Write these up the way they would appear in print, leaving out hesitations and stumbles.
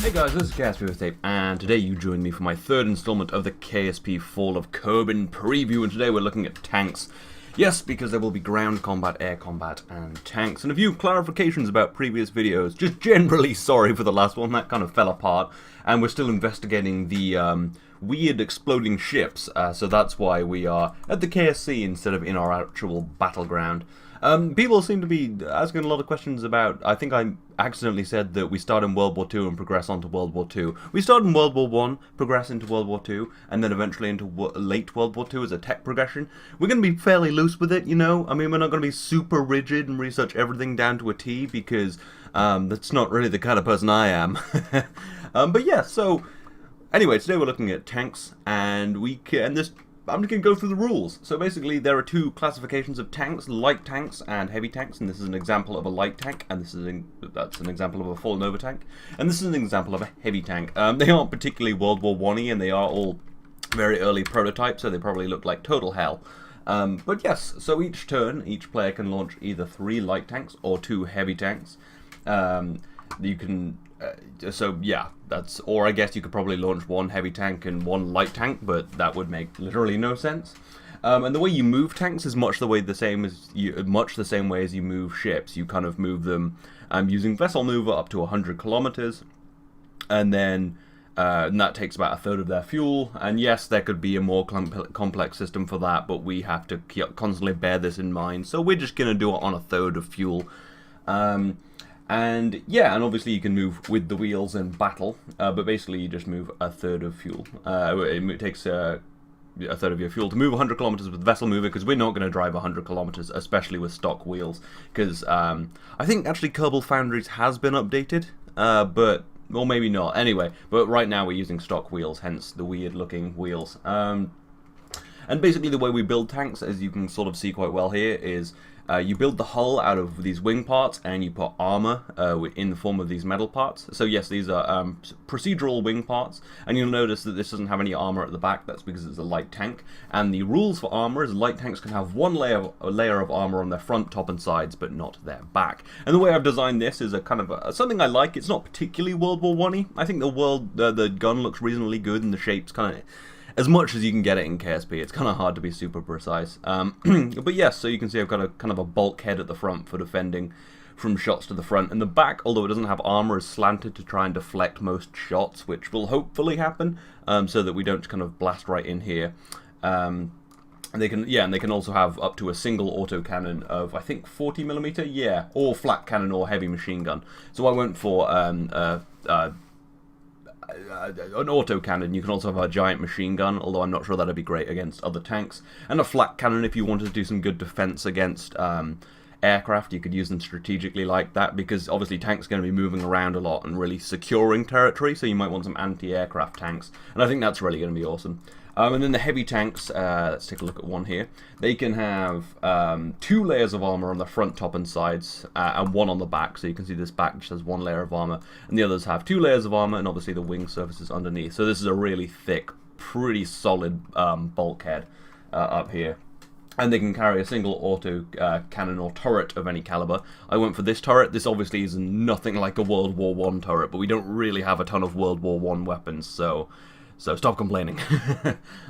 Hey guys, this is KSP with Tape, and today you join me for my third installment of the KSP Fall of Kerbin preview, and today we're looking at tanks. Yes, because there will be ground combat, air combat, and tanks, and a few clarifications about previous videos. Just generally sorry for the last one, that kind of fell apart, and we're still investigating the weird exploding ships, so that's why we are at the KSC instead of in our actual battleground. People seem to be asking a lot of questions about, I think I accidentally said that we start in World War II and progress on to World War II. We start in World War I, progress into World War II, and then eventually into late World War II as a tech progression. We're going to be fairly loose with it, you know? I mean, we're not going to be super rigid and research everything down to a T, because that's not really the kind of person I am. But yeah, so anyway, today we're looking at tanks, and I'm just going to go through the rules. So basically there are two classifications of tanks, light tanks and heavy tanks, and this is an example of a light tank, and that's an example of a fallen over tank, and this is an example of a heavy tank. They aren't particularly World War I-y, and they are all very early prototypes, so they probably look like total hell. But yes, so each turn, each player can launch either 3 light tanks or 2 heavy tanks. You can... so yeah, or I guess you could probably launch 1 heavy tank and 1 light tank, but that would make literally no sense. And the way you move tanks is much the same way as you move ships. You kind of move them using vessel mover up to 100 kilometers, and then and that takes about a third of their fuel. And yes, there could be a more complex system for that, but we have to constantly bear this in mind. So we're just gonna do it on a third of fuel. And yeah, and obviously you can move with the wheels in battle, but basically you just move a third of fuel. It takes a third of your fuel to move 100 kilometers with vessel mover, because we're not going to drive 100 kilometers, especially with stock wheels, because I think actually Kerbal Foundries has been updated, or maybe not. Anyway, but right now we're using stock wheels, hence the weird looking wheels. And basically the way we build tanks, as you can sort of see quite well here, is you build the hull out of these wing parts, and you put armor in the form of these metal parts. So yes, these are procedural wing parts, and you'll notice that this doesn't have any armor at the back. That's because it's a light tank. And the rules for armor is light tanks can have one layer of armor on their front, top, and sides, but not their back. And the way I've designed this is a kind of something I like. It's not particularly World War I-y. I think the gun looks reasonably good, and the shape's kind of as much as you can get it in KSP. It's kind of hard to be super precise. But yes, so you can see I've got a kind of a bulkhead at the front for defending from shots to the front. And the back, although it doesn't have armor, is slanted to try and deflect most shots, which will hopefully happen, so that we don't kind of blast right in here. And they can also have up to a single autocannon of, I think, 40mm, yeah, or flat cannon or heavy machine gun. So I went for an autocannon. You can also have a giant machine gun, although I'm not sure that'd be great against other tanks. And a flat cannon if you wanted to do some good defense against aircraft. You could use them strategically like that, because obviously tanks are going to be moving around a lot and really securing territory, so you might want some anti-aircraft tanks, and I think that's really going to be awesome. And then the heavy tanks, let's take a look at one here. They can have 2 layers of armor on the front, top, and sides, and 1 on the back. So you can see this back just has 1 layer of armor, and the others have 2 layers of armor, and obviously the wing surfaces underneath. So this is a really thick, pretty solid bulkhead up here. And they can carry a single auto cannon or turret of any caliber. I went for this turret. This obviously is nothing like a World War I turret, but we don't really have a ton of World War I weapons, so stop complaining.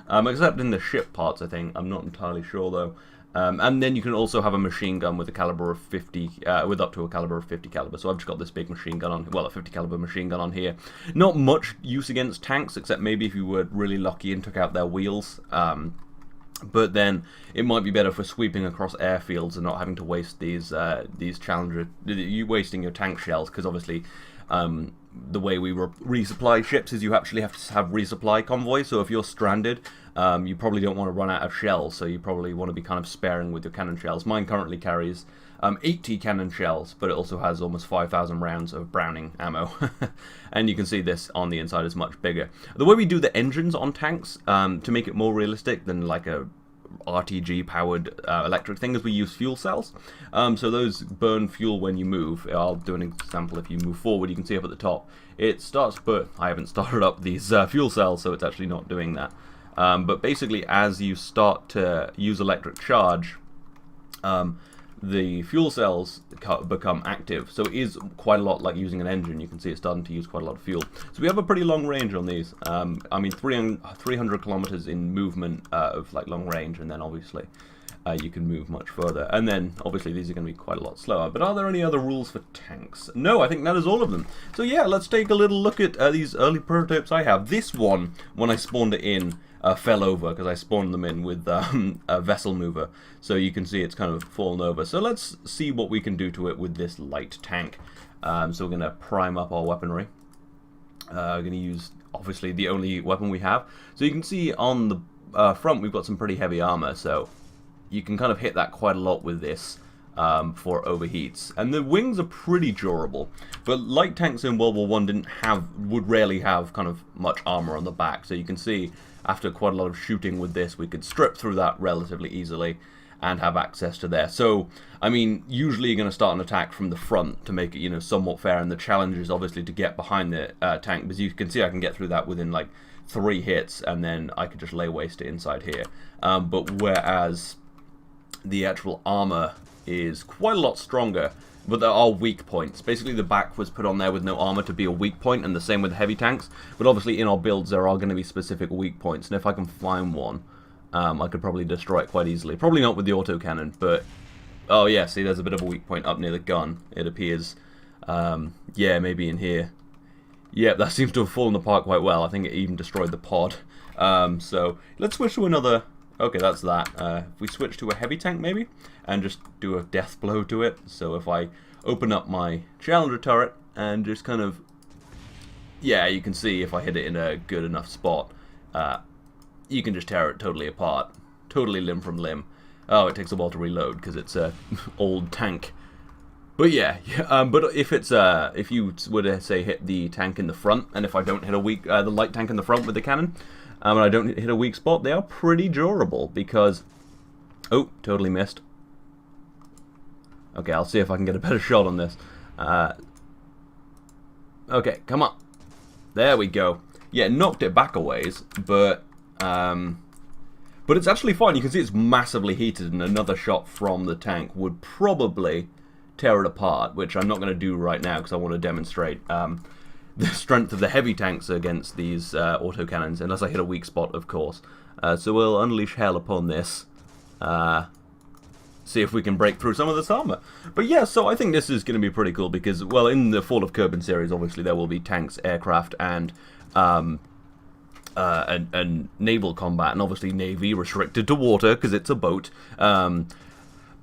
Except in the ship parts, I think. I'm not entirely sure though. And then you can also have a machine gun with a caliber of 50, with up to a caliber of 50 caliber. So I've just got this big machine gun on, well, a 50 caliber machine gun on here. Not much use against tanks, except maybe if you were really lucky and took out their wheels. But then it might be better for sweeping across airfields and not having to waste these Challenger, you wasting your tank shells, because obviously the way we resupply ships is you actually have to have resupply convoys. So if you're stranded, you probably don't want to run out of shells, so you probably want to be kind of sparing with your cannon shells. Mine currently carries 80 cannon shells, but it also has almost 5,000 rounds of Browning ammo. And you can see this on the inside is much bigger. The way we do the engines on tanks, to make it more realistic than like a RTG powered electric thing, is we use fuel cells. So those burn fuel when you move. I'll do an example. If you move forward, you can see up at the top it starts, but I haven't started up these fuel cells, so it's actually not doing that. But basically, as you start to use electric charge, the fuel cells become active. So it is quite a lot like using an engine. You can see it's starting to use quite a lot of fuel. So we have a pretty long range on these. I mean, 300 kilometers in movement of like long range, and then obviously you can move much further. And then obviously these are going to be quite a lot slower. But are there any other rules for tanks? No, I think that is all of them. So yeah, let's take a little look at these early prototypes I have. This one, when I spawned it in, fell over because I spawned them in with a vessel mover. So you can see it's kind of fallen over. So let's see what we can do to it with this light tank. So we're going to prime up our weaponry. We're going to use, obviously, the only weapon we have. So you can see on the front we've got some pretty heavy armor. So you can kind of hit that quite a lot with this before it overheats. And the wings are pretty durable. But light tanks in World War I would rarely have kind of much armor on the back. So you can see after quite a lot of shooting with this, we could strip through that relatively easily and have access to there. So, I mean, usually you're going to start an attack from the front to make it, you know, somewhat fair. And the challenge is obviously to get behind the tank. Because you can see I can get through that within like 3 hits, and then I could just lay waste it inside here. But whereas the actual armor is quite a lot stronger, but there are weak points. Basically, the back was put on there with no armor to be a weak point, and the same with heavy tanks. But obviously, in our builds, there are going to be specific weak points, and if I can find one, I could probably destroy it quite easily. Probably not with the autocannon, but... Oh, yeah, see, there's a bit of a weak point up near the gun, it appears. Yeah, maybe in here. Yeah, that seems to have fallen apart quite well. I think it even destroyed the pod. So, let's switch to another... Okay, that's that. If we switch to a heavy tank, maybe, and just do a death blow to it. So if I open up my Challenger turret and just kind of... Yeah, you can see if I hit it in a good enough spot, you can just tear it totally apart. Totally limb from limb. Oh, it takes a while to reload because it's a old tank. But yeah, but if you were to say hit the tank in the front, and if I don't hit the light tank in the front with the cannon, and I don't hit a weak spot, they are pretty durable because... Oh, totally missed. Okay, I'll see if I can get a better shot on this. Okay, come on. There we go. Yeah, knocked it back a ways, but it's actually fine. You can see it's massively heated, and another shot from the tank would probably tear it apart, which I'm not going to do right now because I want to demonstrate the strength of the heavy tanks against these autocannons, unless I hit a weak spot, of course. So we'll unleash hell upon this. See if we can break through some of this armor. But yeah, so I think this is going to be pretty cool because, well, in the Fall of Kerbin series, obviously there will be tanks, aircraft, and naval combat, and obviously navy restricted to water because it's a boat.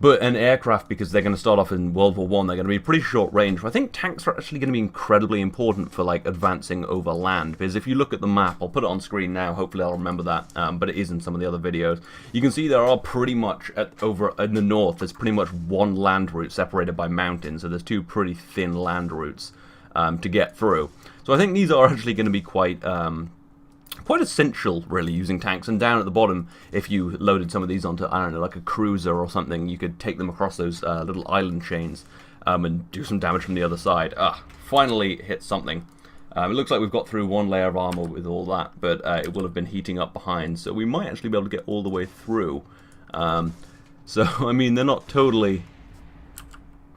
But an aircraft, because they're going to start off in World War I, they're going to be pretty short range. I think tanks are actually going to be incredibly important for like advancing over land. Because if you look at the map, I'll put it on screen now, hopefully I'll remember that, but it is in some of the other videos. You can see there are pretty much, over in the north, there's pretty much one land route separated by mountains. So there's 2 pretty thin land routes to get through. So I think these are actually going to be quite essential, really, using tanks. And down at the bottom, if you loaded some of these onto, I don't know, like a cruiser or something, you could take them across those little island chains and do some damage from the other side. Finally hit something. It looks like we've got through 1 layer of armor with all that, but it will have been heating up behind, so we might actually be able to get all the way through. So, I mean, they're not totally...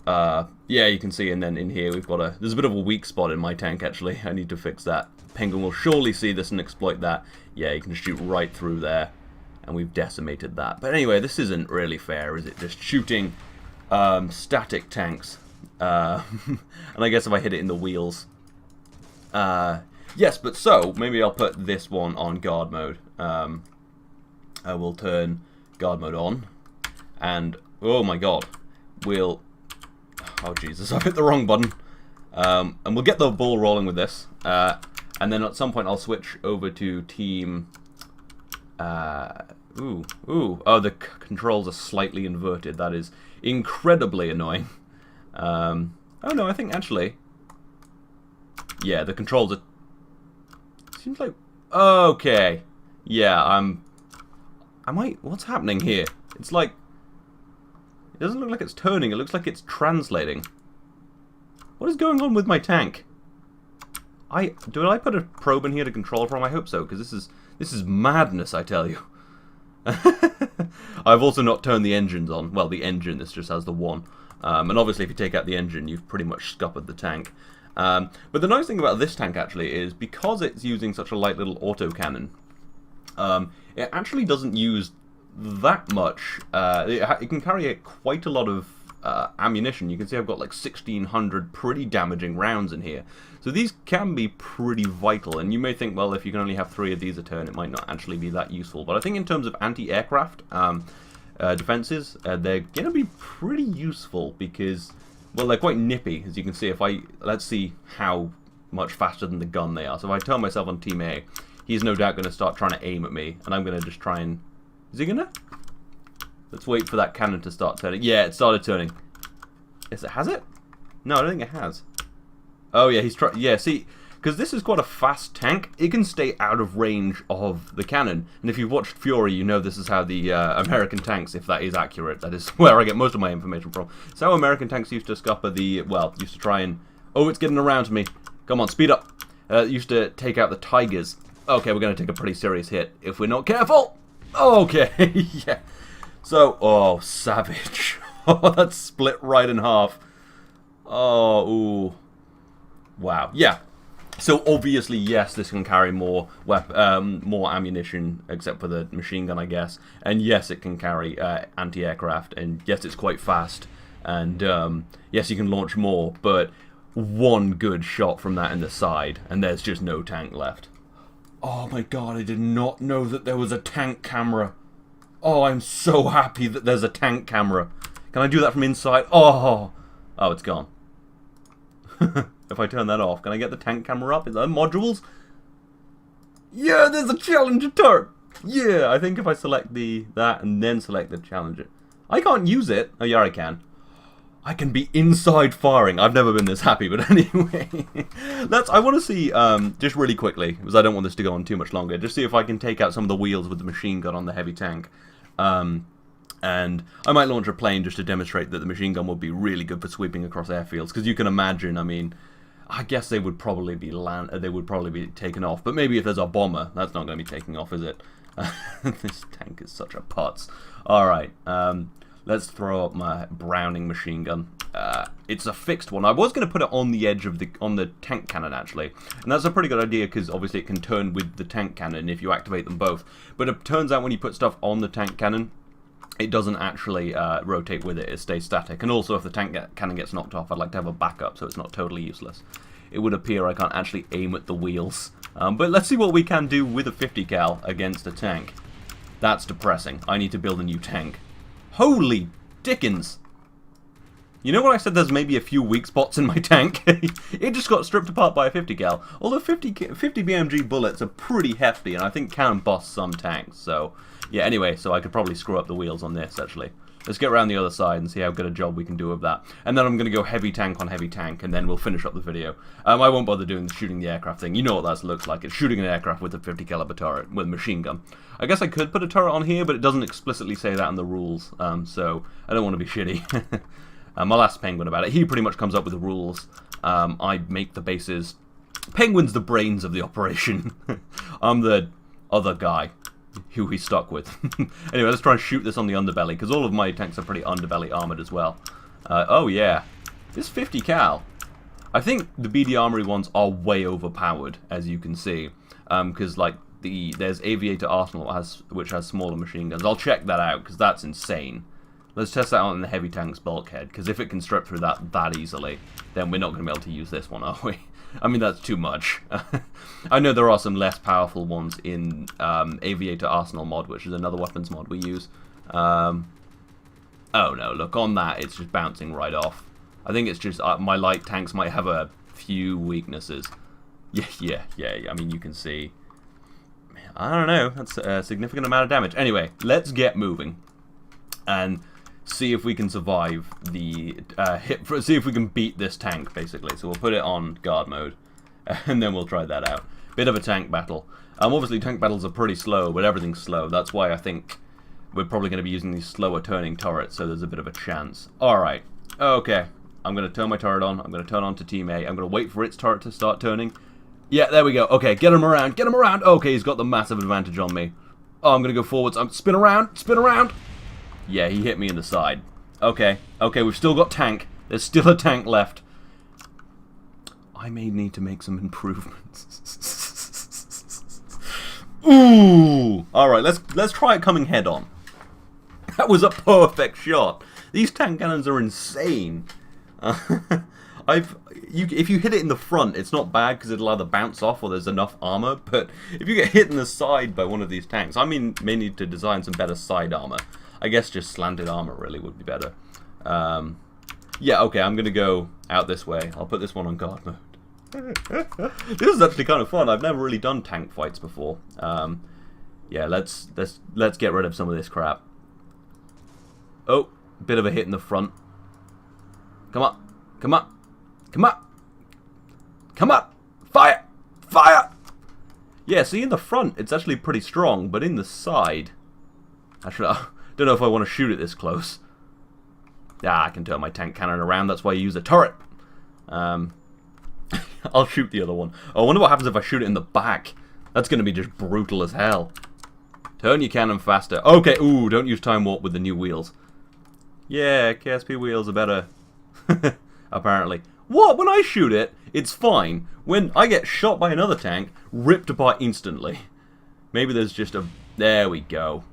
yeah, you can see, and then in here we've got there's a bit of a weak spot in my tank, actually. I need to fix that. Penguin will surely see this and exploit that. Yeah, you can just shoot right through there, and we've decimated that. But anyway, this isn't really fair, is it? Just shooting static tanks. And I guess if I hit it in the wheels. Yes, but so, maybe I'll put this one on guard mode. I will turn guard mode on, and, oh my god, we'll... Oh Jesus, I hit the wrong button. And we'll get the ball rolling with this. And then at some point I'll switch over to team... Oh, the controls are slightly inverted. That is incredibly annoying. Oh no, I think actually... Yeah, the controls are... Seems like... Okay. Yeah, What's happening here? It's like... It doesn't look like it's turning, it looks like it's translating. What is going on with my tank? Did I put a probe in here to control from? I hope so, because this is madness, I tell you. I've also not turned the engines on. Well, the engine, this just has the one. And obviously if you take out the engine, you've pretty much scuppered the tank. But the nice thing about this tank actually is because it's using such a light little autocannon, it actually doesn't use that much. It can carry quite a lot of ammunition. You can see I've got like 1,600 pretty damaging rounds in here. So these can be pretty vital, and you may think, well, if you can only have 3 of these a turn, it might not actually be that useful. But I think in terms of anti-aircraft defenses, they're going to be pretty useful because, well, they're quite nippy, as you can see. Let's see how much faster than the gun they are. So if I turn myself on Team A, he's no doubt going to start trying to aim at me, and I'm going to just try and... Is he going to? Let's wait for that cannon to start turning. Yeah, it started turning. Yes, it has it? No, I don't think it has. Oh yeah, he's trying. Yeah, see, because this is quite a fast tank, it can stay out of range of the cannon. And if you've watched Fury, you know this is how the American tanks, if that is accurate, that is where I get most of my information from. So how American tanks used to scupper the, well, used to try and... Oh, it's getting around to me. Come on, speed up. Used to take out the Tigers. Okay, we're going to take a pretty serious hit if we're not careful. Okay, yeah. So, oh, savage. Oh, that's split right in half. Oh, ooh. Wow, yeah. So obviously, yes, this can carry more more ammunition, except for the machine gun, I guess. And yes, it can carry anti-aircraft, and yes, it's quite fast. And yes, you can launch more, but one good shot from that in the side, and there's just no tank left. Oh my god, I did not know that there was a tank camera. Oh, I'm so happy that there's a tank camera. Can I do that from inside? Oh, it's gone. If I turn that off, can I get the tank camera up? Is that modules? Yeah, there's a Challenger turret. Yeah, I think if I select that and then select the Challenger. I can't use it. Oh, yeah, I can. I can be inside firing. I've never been this happy, but anyway. I want to see, just really quickly, because I don't want this to go on too much longer, just see if I can take out some of the wheels with the machine gun on the heavy tank. And I might launch a plane just to demonstrate that the machine gun would be really good for sweeping across airfields, because you can imagine, I mean, I guess they would probably be taken off, but maybe if there's a bomber, that's not going to be taking off, is it? This tank is such a putz. Alright, let's throw up my Browning machine gun. It's a fixed one. I was going to put it on the edge of on the tank cannon, actually. And that's a pretty good idea, because obviously it can turn with the tank cannon if you activate them both. But it turns out when you put stuff on the tank cannon, it doesn't actually rotate with it. It stays static. And also, if the tank cannon gets knocked off, I'd like to have a backup so it's not totally useless. It would appear I can't actually aim at the wheels. But let's see what we can do with a 50 cal against a tank. That's depressing. I need to build a new tank. Holy dickens! You know when I said there's maybe a few weak spots in my tank? It just got stripped apart by a 50 cal. Although 50 BMG bullets are pretty hefty, and I think can bust some tanks. So yeah, anyway, so I could probably screw up the wheels on this, actually. Let's get around the other side and see how good a job we can do of that. And then I'm going to go heavy tank on heavy tank, and then we'll finish up the video. I won't bother doing the shooting the aircraft thing. You know what that looks like. It's shooting an aircraft with a 50 caliber turret, with a machine gun. I guess I could put a turret on here, but it doesn't explicitly say that in the rules. So I don't want to be shitty. I'll ask Penguin about it. He pretty much comes up with the rules. I make the bases. Penguin's the brains of the operation. I'm the other guy who he's stuck with. Anyway, let's try and shoot this on the underbelly, because all of my tanks are pretty underbelly armored as well. Oh yeah, this 50 cal. I think the BD Armory ones are way overpowered, as you can see, because like there's Aviator Arsenal which has smaller machine guns. I'll check that out, because that's insane. Let's test that out in the heavy tank's bulkhead, because if it can strip through that easily, then we're not going to be able to use this one, are we? I mean, that's too much. I know there are some less powerful ones in Aviator Arsenal mod, which is another weapons mod we use. Oh no, look, on that, it's just bouncing right off. I think it's just my light tanks might have a few weaknesses. Yeah, I mean, you can see. I don't know, that's a significant amount of damage. Anyway, let's get moving. And see if we can survive the see if we can beat this tank, basically. So we'll put it on guard mode, and then we'll try that out. Bit of a tank battle. Obviously tank battles are pretty slow, but everything's slow. That's why I think we're probably going to be using these slower turning turrets, so there's a bit of a chance. Alright, okay. I'm going to turn my turret on. I'm going to turn on to Team A. I'm going to wait for its turret to start turning. Yeah, there we go. Okay, get him around. Get him around. Okay, he's got the massive advantage on me. Oh, I'm going to go forwards. Spin around. Spin around. Yeah, he hit me in the side. Okay. Okay, we've still got tank. There's still a tank left. I may need to make some improvements. Ooh! Alright, let's try it coming head on. That was a perfect shot. These tank cannons are insane. If you hit it in the front, it's not bad because it'll either bounce off or there's enough armor. But if you get hit in the side by one of these tanks, I mean, may need to design some better side armor. I guess just slanted armor really would be better. Yeah, okay, I'm gonna go out this way. I'll put this one on guard mode. This is actually kind of fun. I've never really done tank fights before. Yeah, let's get rid of some of this crap. Oh, bit of a hit in the front. Come on, come on, come on, come on! Fire, fire! Yeah, see in the front it's actually pretty strong, but in the side, actually, I don't know if I want to shoot it this close. Yeah, I can turn my tank cannon around. That's why you use a turret. I'll shoot the other one. Oh, I wonder what happens if I shoot it in the back. That's going to be just brutal as hell. Turn your cannon faster. Okay, ooh, don't use time warp with the new wheels. Yeah, KSP wheels are better. Apparently. What? When I shoot it, it's fine. When I get shot by another tank, ripped apart instantly. Maybe there's just a... There we go.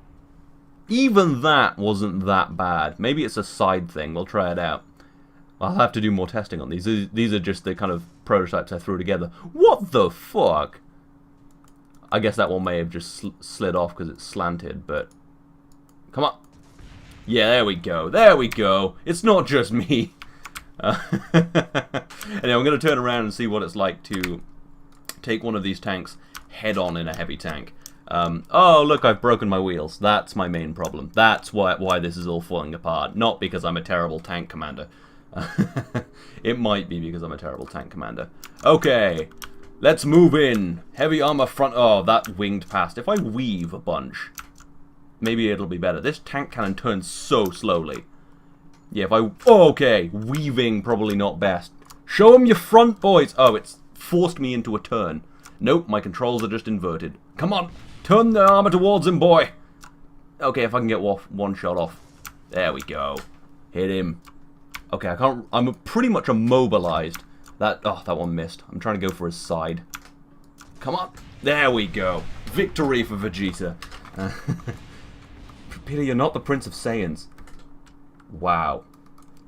Even that wasn't that bad. Maybe it's a side thing. We'll try it out. I'll have to do more testing on these. These are just the kind of prototypes I threw together. What the fuck? I guess that one may have just slid off because it's slanted, but... Come on. Yeah, there we go. There we go. It's not just me. Anyway, I'm going to turn around and see what it's like to take one of these tanks head-on in a heavy tank. Oh, look, I've broken my wheels. That's my main problem. That's why this is all falling apart. Not because I'm a terrible tank commander. It might be because I'm a terrible tank commander. Okay, let's move in. Heavy armor front... Oh, that winged past. If I weave a bunch, maybe it'll be better. This tank cannon turns so slowly. Yeah, if I... Oh, okay, weaving probably not best. Show them your front, boys. Oh, it's forced me into a turn. Nope, my controls are just inverted. Come on, turn the armor towards him, boy. Okay, if I can get one shot off. There we go. Hit him. Okay, I can't... I'm pretty much immobilized. That one missed. I'm trying to go for his side. Come on. There we go. Victory for Vegeta. Peter, you're not the Prince of Saiyans. Wow.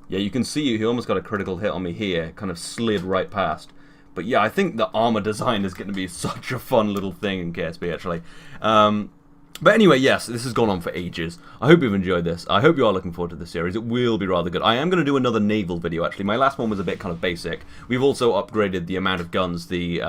Yeah, you can see he almost got a critical hit on me here. Kind of slid right past. But yeah, I think the armor design is going to be such a fun little thing in KSP, actually. But anyway, yes, this has gone on for ages. I hope you've enjoyed this. I hope you are looking forward to this series. It will be rather good. I am going to do another naval video, actually. My last one was a bit kind of basic. We've also upgraded the amount of guns the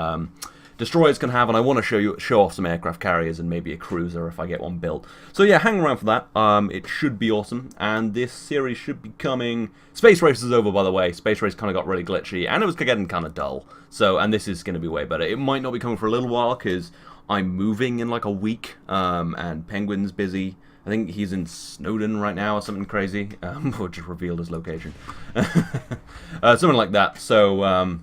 destroyers can have, and I want to show off some aircraft carriers and maybe a cruiser if I get one built. So yeah, hang around for that. It should be awesome, and this series should be coming... Space Race is over, by the way. Space Race kind of got really glitchy, and it was getting kind of dull. So, and this is going to be way better. It might not be coming for a little while, because I'm moving in like a week, and Penguin's busy. I think he's in Snowdon right now or something crazy. Or just revealed his location. Something like that. So,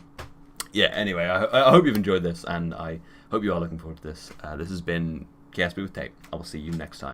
yeah, anyway, I hope you've enjoyed this, and I hope you are looking forward to this. This has been KSP with Tape. I will see you next time.